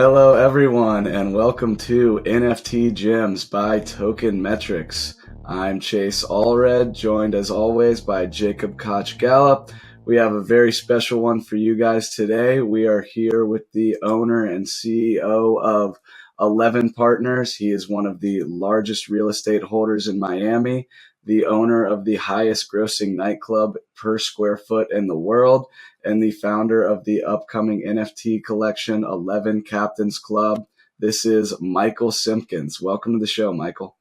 Hello, everyone, and welcome to NFT Gems by Token Metrics. I'm Chase Allred, joined as always by Jacob Koch-Gallup. We have a very special one for you guys today. We are here with the owner and CEO of E11even Partners. He is one of the largest real estate holders in Miami, the owner of the highest grossing nightclub per square foot in the world, and the founder of the upcoming NFT collection, E11even Captains Club. This is Michael Simkins. Welcome to the show, Michael.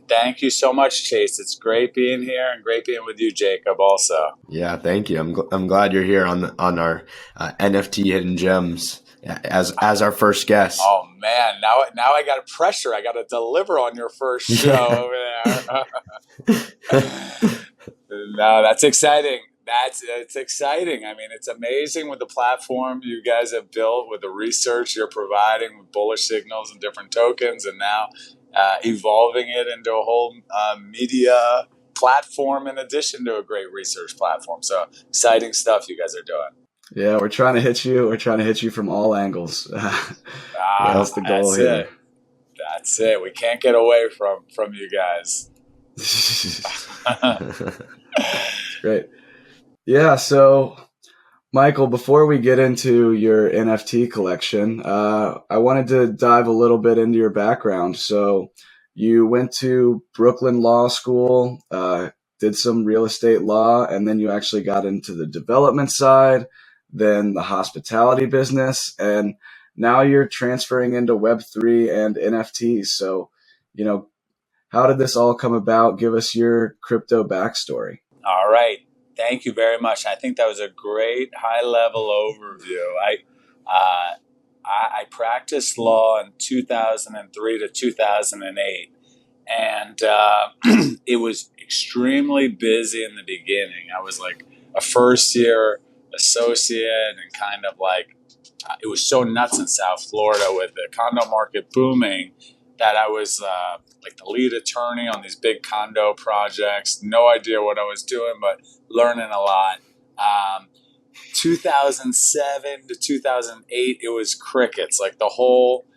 Thank you so much, Chase. It's great being here and great being with you, Jacob, also. Yeah, thank you. I'm glad you're here on our NFT Hidden Gems as our first guest. Oh man, now I got pressure. I got to deliver on your first show over there. No, that's exciting. It's exciting. I mean, it's amazing with the platform you guys have built, with the research you're providing, with bullish signals and different tokens, and now evolving it into a whole media platform in addition to a great research platform. So exciting stuff you guys are doing. Yeah, we're trying to hit you. We're trying to hit you from all angles. That's the goal here. That's it. We can't get away from you guys. Great. Yeah, so Michael, before we get into your NFT collection, I wanted to dive a little bit into your background. So you went to Brooklyn Law School, did some real estate law, and then you actually got into the development side, then the hospitality business, and now you're transferring into Web3 and NFTs. So, how did this all come about? Give us your crypto backstory. All right. Thank you very much. I think that was a great high-level overview. I practiced law in 2003 to 2008, and it was extremely busy in the beginning. I was like a first-year associate, and kind of like it was so nuts in South Florida with the condo market booming that I was like the lead attorney on these big condo projects. No idea what I was doing, but learning a lot. 2007 to 2008, it was crickets. Like the whole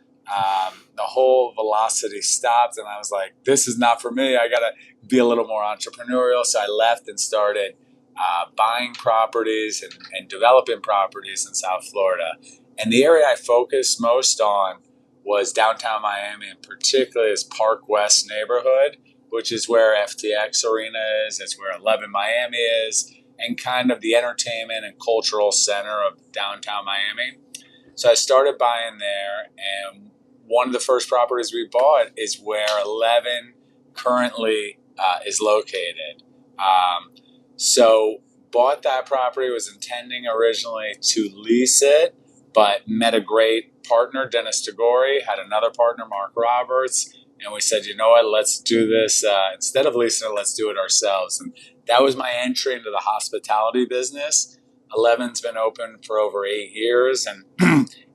velocity stopped, and I was like, "This is not for me. I gotta be a little more entrepreneurial." So I left and started buying properties and developing properties in South Florida. And the area I focused most on was downtown Miami, and particularly its Park West neighborhood, which is where FTX Arena is. It's where E11even Miami is, and kind of the entertainment and cultural center of downtown Miami. So I started buying there, and one of the first properties we bought is where E11even currently is located. So bought that property, was intending originally to lease it, but met a great partner, Dennis Tagore, had another partner, Mark Roberts, and we said, you know what, let's do this. Instead of leasing it, let's do it ourselves. And that was my entry into the hospitality business. E11even's been open for over 8 years and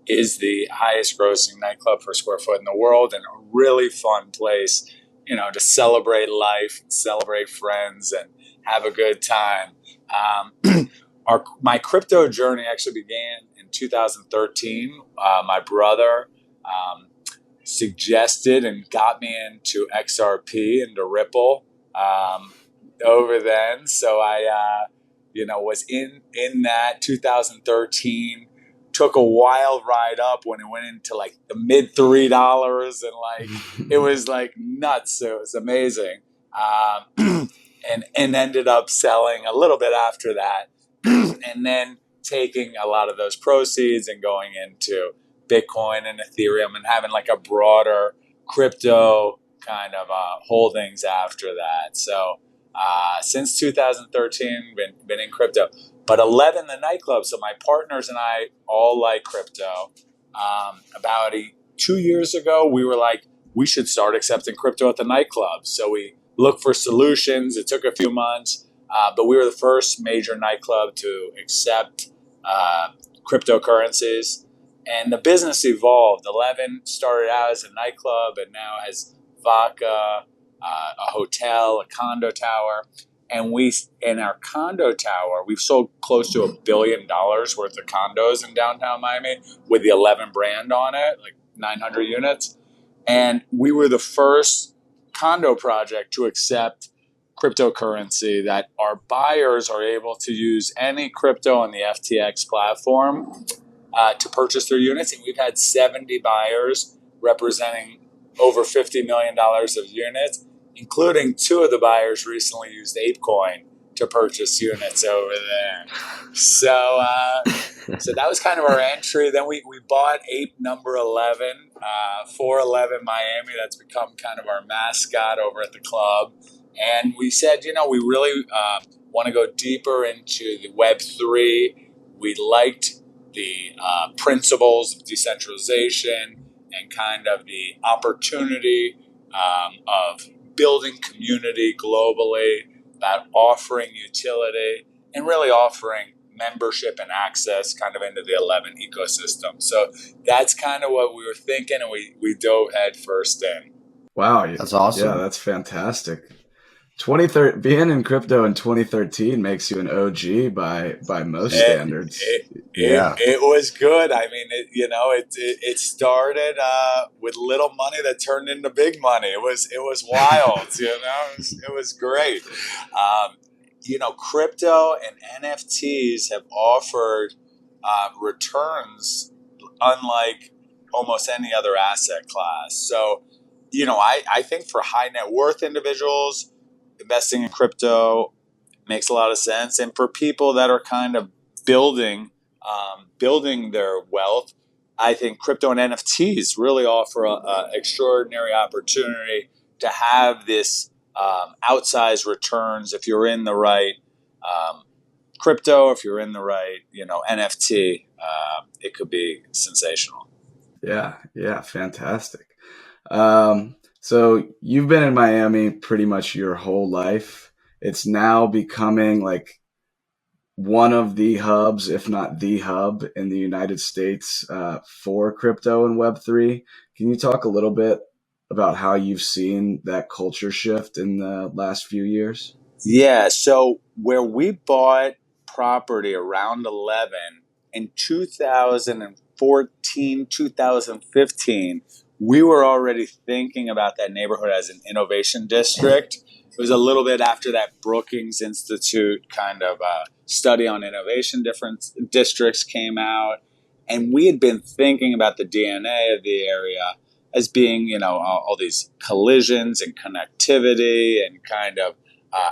is the highest grossing nightclub per square foot in the world, and a really fun place, to celebrate life, celebrate friends, and have a good time. My crypto journey actually began in 2013. My brother suggested and got me into XRP, into Ripple over then. So I, was in that 2013. Took a wild ride up when it went into like the mid $3, and like it was like nuts. So it was amazing, and ended up selling a little bit after that. And then taking a lot of those proceeds and going into Bitcoin and Ethereum and having like a broader crypto kind of holdings after that. So since 2013, been in crypto. But E11even, the nightclub, so my partners and I all like crypto. About 2 years ago, we were like, we should start accepting crypto at the nightclub. So we looked for solutions. It took a few months. But we were the first major nightclub to accept cryptocurrencies. And the business evolved. E11even started out as a nightclub and now has vodka, a hotel, a condo tower. And in our condo tower, we've sold close to $1 billion worth of condos in downtown Miami with the 11 brand on it, like 900 units. And we were the first condo project to accept cryptocurrency, that our buyers are able to use any crypto on the FTX platform to purchase their units. And we've had 70 buyers representing over $50 million of units, including 2 of the buyers recently used ApeCoin to purchase units over there. So that was kind of our entry. Then we bought Ape number 11, 411 Miami. That's become kind of our mascot over at the club. And we said, we really want to go deeper into the Web3. We liked the principles of decentralization and kind of the opportunity of building community globally, about offering utility and really offering membership and access kind of into the 11 ecosystem. So that's kind of what we were thinking, and we dove head first in. Wow. That's awesome. Yeah, that's fantastic. 2013, being in crypto in 2013 makes you an OG by most standards. It was good. I mean, it started with little money that turned into big money. It was wild. It was great. Crypto and NFTs have offered returns unlike almost any other asset class. So, I think for high net worth individuals, investing in crypto makes a lot of sense. And for people that are kind of building their wealth, I think crypto and NFTs really offer an extraordinary opportunity to have this outsized returns if you're in the right crypto, if you're in the right NFT. It could be sensational. Yeah, fantastic. So you've been in Miami pretty much your whole life. It's now becoming like one of the hubs, if not the hub in the United States for crypto and Web3. Can you talk a little bit about how you've seen that culture shift in the last few years? Yeah, so where we bought property around 11 in 2014, 2015, we were already thinking about that neighborhood as an innovation district. It was a little bit after that Brookings Institute kind of study on innovation districts came out. And we had been thinking about the DNA of the area as being, all these collisions and connectivity and kind of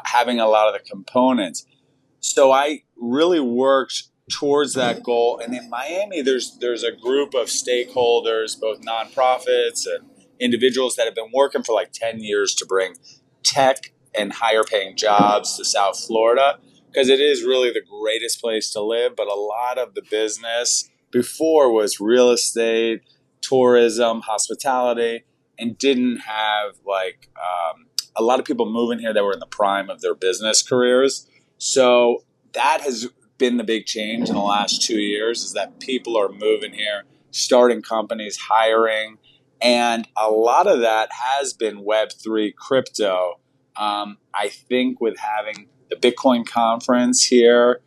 having a lot of the components. So I really worked towards that goal. And in Miami, there's a group of stakeholders, both nonprofits and individuals that have been working for like 10 years to bring tech and higher paying jobs to South Florida, because it is really the greatest place to live. But a lot of the business before was real estate, tourism, hospitality, and didn't have a lot of people moving here that were in the prime of their business careers. So that has been the big change in the last 2 years, is that people are moving here, starting companies, hiring, and a lot of that has been Web3 crypto. I think with having the Bitcoin conference here,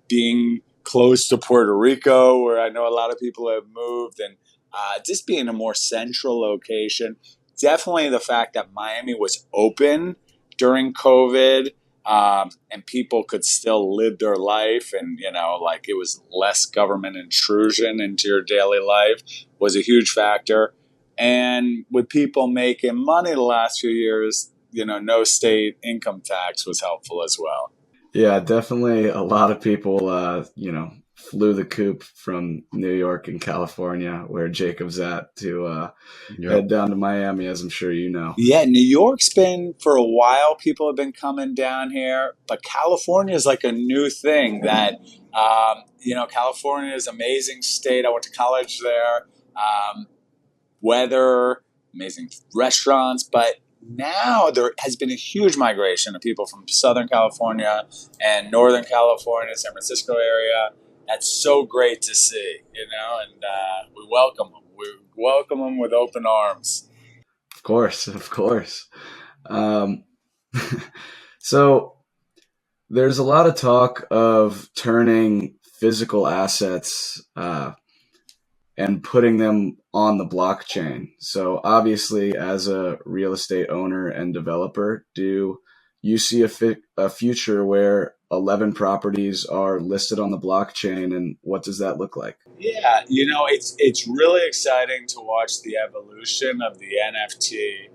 being close to Puerto Rico, where I know a lot of people have moved, and just being a more central location, definitely the fact that Miami was open during COVID, and people could still live their life, and it was less government intrusion into your daily life was a huge factor. And with people making money the last few years, no state income tax was helpful as well. Yeah, definitely a lot of people flew the coop from New York and California, where Jacob's at, to head down to Miami, as I'm sure you know. Yeah, New York's been, for a while, people have been coming down here, but California is like a new thing that, California is an amazing state. I went to college there. Weather, amazing restaurants, but now there has been a huge migration of people from Southern California and Northern California, San Francisco area. That's so great to see, and we welcome them. We welcome them with open arms. Of course. So there's a lot of talk of turning physical assets and putting them on the blockchain. So obviously, as a real estate owner and developer, do you see a future where 11 properties are listed on the blockchain, and what does that look like? Yeah, it's really exciting to watch the evolution of the NFT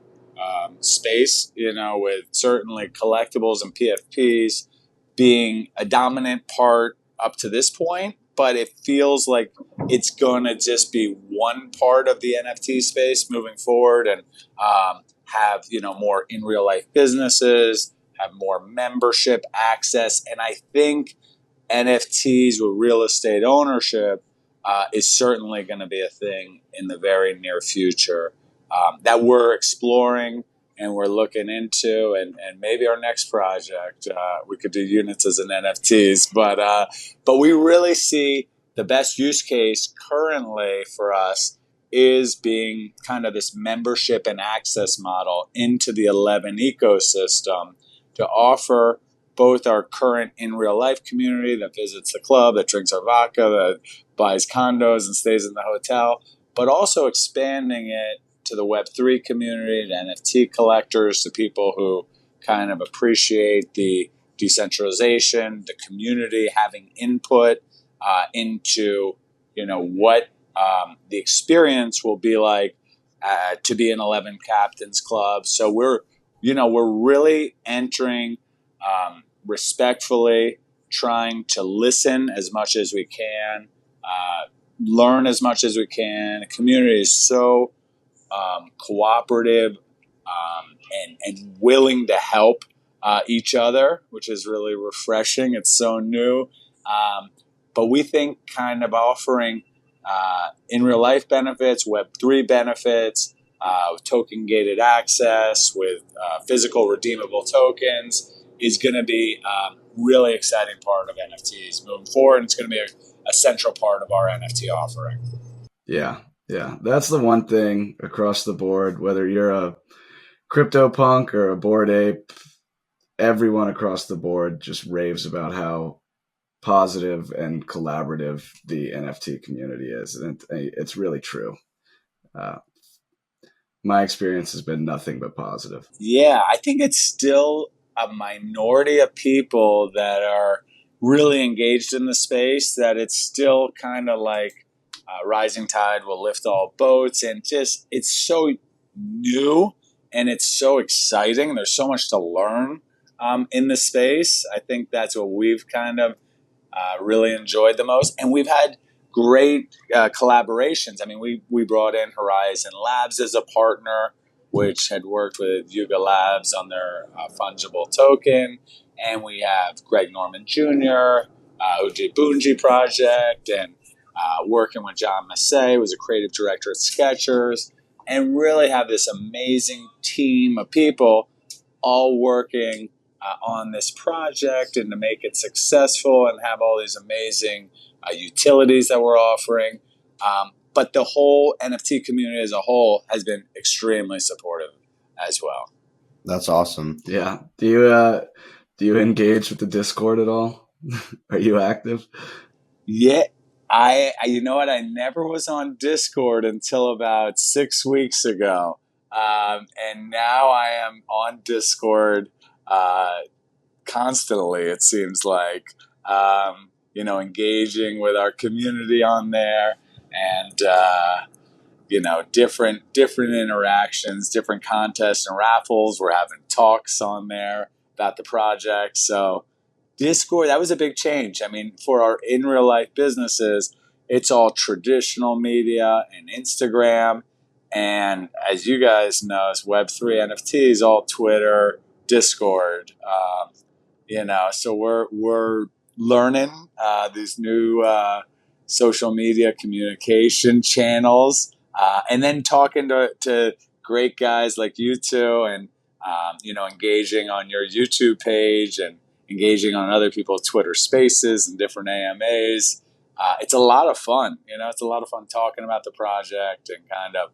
space. With certainly collectibles and PFPs being a dominant part up to this point, but it feels like it's going to just be one part of the NFT space moving forward, and have more in real life businesses, have more membership access, and I think NFTs with real estate ownership is certainly going to be a thing in the very near future that we're exploring and we're looking into, and maybe our next project we could do units as an NFTs, but we really see the best use case currently for us is being kind of this membership and access model into the 11 ecosystem to offer both our current in real life community that visits the club, that drinks our vodka, that buys condos and stays in the hotel, but also expanding it to the Web3 community, to NFT collectors, to people who kind of appreciate the decentralization, the community having input into what the experience will be like to be an 11 captains club. So we're really entering respectfully, trying to listen as much as we can, learn as much as we can. The community is so cooperative and willing to help each other, which is really refreshing. It's so new. But we think kind of offering in real life benefits, Web3 benefits, token gated access with physical redeemable tokens is going to be a really exciting part of NFTs moving forward. And it's going to be a central part of our NFT offering. Yeah. That's the one thing across the board, whether you're a crypto punk or a Bored Ape, everyone across the board just raves about how positive and collaborative the NFT community is. And it's really true. My experience has been nothing but positive. Yeah, I think it's still a minority of people that are really engaged in the space, that it's still kind of like rising tide will lift all boats, and just it's so new and it's so exciting. There's so much to learn in the space. I think that's what we've kind of really enjoyed the most, and we've had great collaborations. I mean, we brought in Horizon Labs as a partner, which had worked with Yuga Labs on their fungible token, and we have Greg Norman Jr., who did Boonji Project, and working with John Massey, who was a creative director at Skechers, and really have this amazing team of people all working on this project and to make it successful and have all these amazing utilities that we're offering. But the whole NFT community as a whole has been extremely supportive as well. That's awesome. Yeah. Do you engage with the Discord at all? Are you active? Yeah. I you know what? I never was on Discord until about 6 weeks ago. And now I am on Discord constantly, it seems like, engaging with our community on there, and different interactions, different contests and raffles. We're having talks on there about the project. So Discord, that was a big change. I mean, for our in real life businesses, it's all traditional media and Instagram. And as you guys know, it's Web3 NFTs, all Twitter, Discord. So we're learning these new social media communication channels, and then talking to great guys like you two, and engaging on your YouTube page and engaging on other people's Twitter Spaces and different AMAs. It's a lot of fun. It's a lot of fun talking about the project and kind of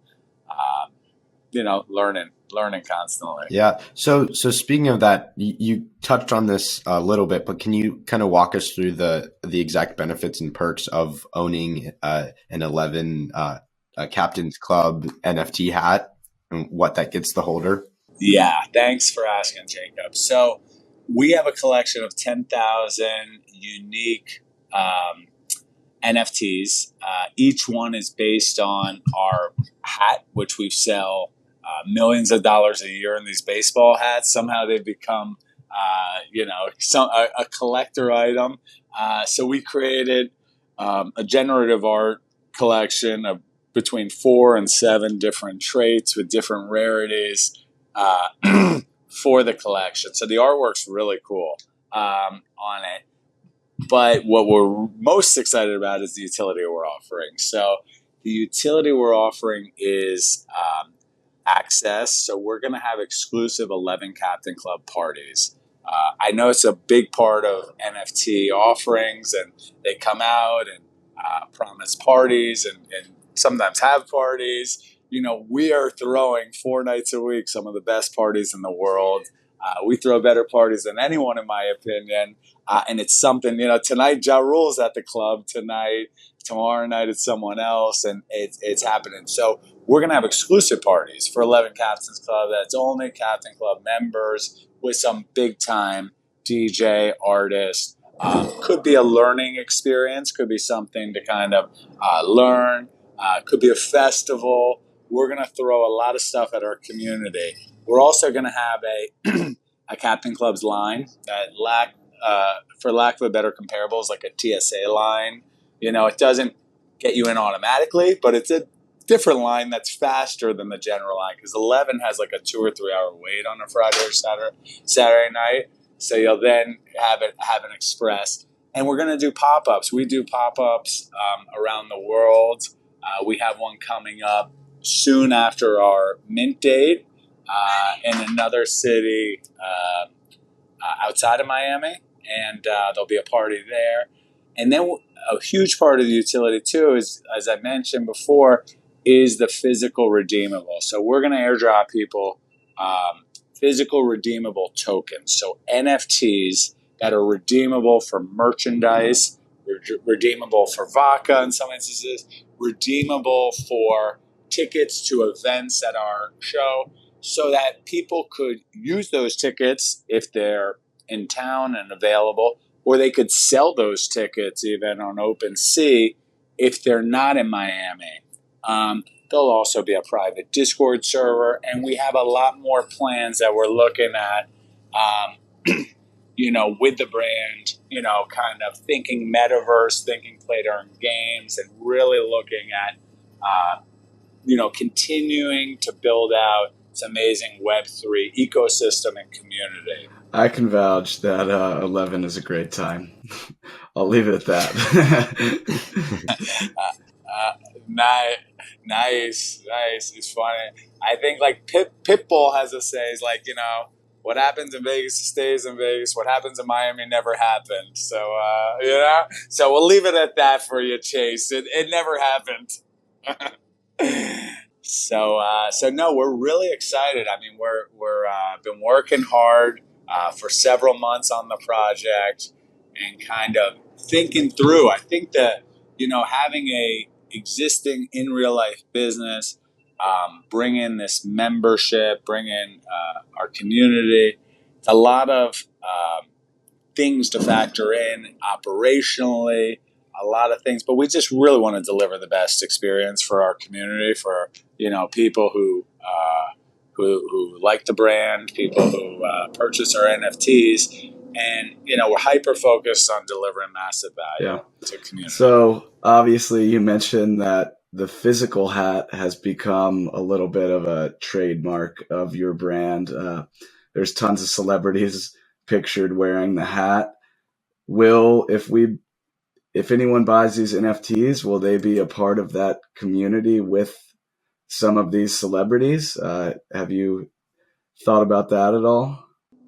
learning constantly. Yeah. So speaking of that, you touched on this a little bit, but can you kind of walk us through the exact benefits and perks of owning an 11 Captain's Club NFT hat and what that gets the holder? Yeah, thanks for asking, Jacob. So we have a collection of 10,000 unique NFTs. Each one is based on our hat, which we sell millions of dollars a year in these baseball hats. Somehow they've become, a collector item. So we created a generative art collection of between 4 and 7 different traits with different rarities for the collection. So the artwork's really cool on it. But what we're most excited about is the utility we're offering. So the utility we're offering is access. So we're going to have exclusive 11 Captain Club parties. I know it's a big part of NFT offerings, and they come out and promise parties and sometimes have parties. We are throwing 4 nights a week some of the best parties in the world. We throw better parties than anyone, in my opinion. And it's something, tonight Ja Rule's at the club tonight. Tomorrow night it's someone else, and it's happening. So we're going to have exclusive parties for 11 Captains Club. That's only Captain Club members with some big-time DJ, artist. Could be a learning experience. Could be something to kind of learn. Could be a festival. We're going to throw a lot of stuff at our community. We're also going to have a Captain Club's line that for lack of a better comparable, is like a TSA line. It doesn't get you in automatically, but it's a different line that's faster than the general line, because 11 has like a 2 or 3 hour wait on a Friday or Saturday night. So you'll then have an express. And we're going to do pop-ups. We do pop-ups around the world. We have one coming up soon after our mint date in another city outside of Miami, and there'll be a party there. And then a huge part of the utility too is, as I mentioned before, is the physical redeemable. So we're going to airdrop people physical redeemable tokens. So NFTs that are redeemable for merchandise, redeemable for vodka in some instances, redeemable for tickets to events at our show, so that people could use those tickets if they're in town and available, or they could sell those tickets even on OpenSea if they're not in Miami. There'll also be a private Discord server, and we have a lot more plans that we're looking at, with the brand, kind of thinking metaverse, thinking play-to-earn games, and really looking at, continuing to build out this amazing Web3 ecosystem and community. I can vouch that 11 is a great time. I'll leave it at that. Nice. It's funny. I think like Pitbull has a say, is like, what happens in Vegas stays in Vegas. What happens in Miami never happened. So, so we'll leave it at that for you, Chase. It never happened. So no, we're really excited. I mean, we're been working hard for several months on the project and kind of thinking through. I think that, having a existing in real life business, bring in this membership, bring in our community. It's a lot of things to factor in operationally, a lot of things, but we just really want to deliver the best experience for our community, for people who like the brand, people who purchase our NFTs, and we're hyper focused on delivering massive value to community. So obviously, you mentioned that the physical hat has become a little bit of a trademark of your brand. There's tons of celebrities pictured wearing the hat. If anyone buys these NFTs, will they be a part of that community with some of these celebrities? Have you thought about that at all?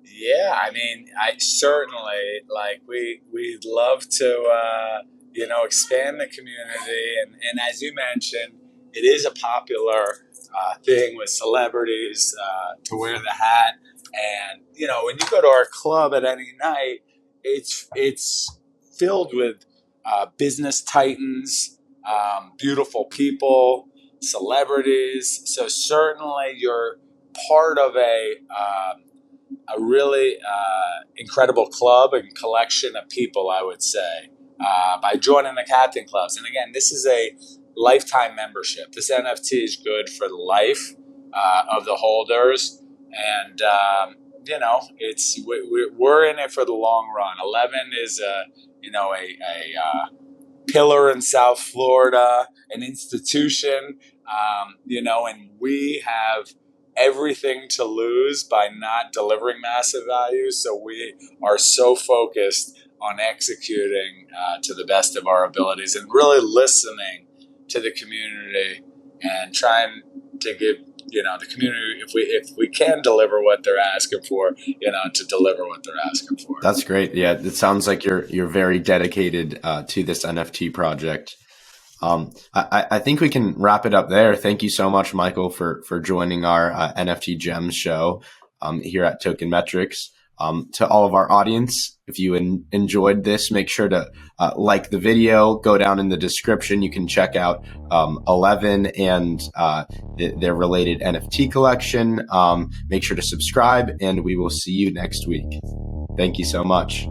Yeah, I mean, I certainly we'd love to expand the community, and as you mentioned, it is a popular thing with celebrities to wear the hat. And when you go to our club at any night, it's filled with business titans, beautiful people, celebrities. So certainly you're part of a really incredible club and collection of people, I would say, by joining the Captain Clubs. And again, this is a lifetime membership. This NFT is good for the life of the holders. And, we're in it for the long run. 11 is a pillar in South Florida, an institution, and we have everything to lose by not delivering massive value. So we are so focused on executing to the best of our abilities and really listening to the community and trying to give the community, if we can deliver what they're asking for, to deliver what they're asking for. That's great. Yeah, it sounds like you're very dedicated to this NFT project. I think we can wrap it up there. Thank you so much, Michael, for joining our NFT Gems show here at Token Metrics. To all of our audience, if you enjoyed this, make sure to like the video, go down in the description. You can check out 11 and their related NFT collection. Make sure to subscribe, and we will see you next week. Thank you so much.